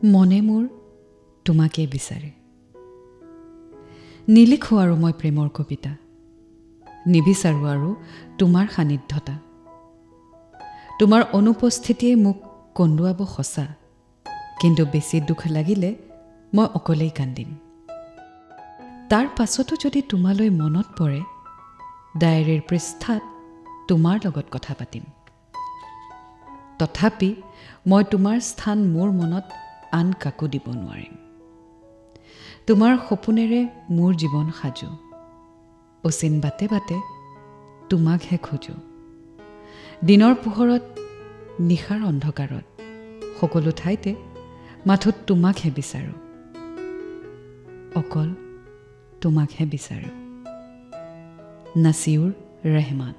মনে মোৰ তোমাকেই বিচাৰে। নিলিখোঁ আৰু মই প্ৰেমৰ কবিতা, নিবিচাৰোঁ আৰু তোমাৰ সান্নিধ্যতা। তোমাৰ অনুপস্থিতিয়ে মোক কন্দুৱাব সঁচা, কিন্তু বেছি দুখ লাগিলে মই অকলেই কান্দিম। তাৰ পাছতো যদি তোমালৈ মনত পৰে, ডায়েৰীৰ পৃষ্ঠাত তোমাৰ লগত কথা পাতিম। তথাপি মই তোমাৰ স্থান মোৰ মনত আন কাকো দিব নোৱাৰিম। তোমাৰ সপোনেৰে মোৰ জীৱন সাজো, অচিন বাটে বাটে তোমাকহে খোজো। দিনৰ পোহৰত, নিশাৰ অন্ধকাৰত, সকলো ঠাইতে মাথো তোমাকহে বিচাৰোঁ, অকল তোমাকহে বিচাৰোঁ। নাছিউৰ ৰেহমান।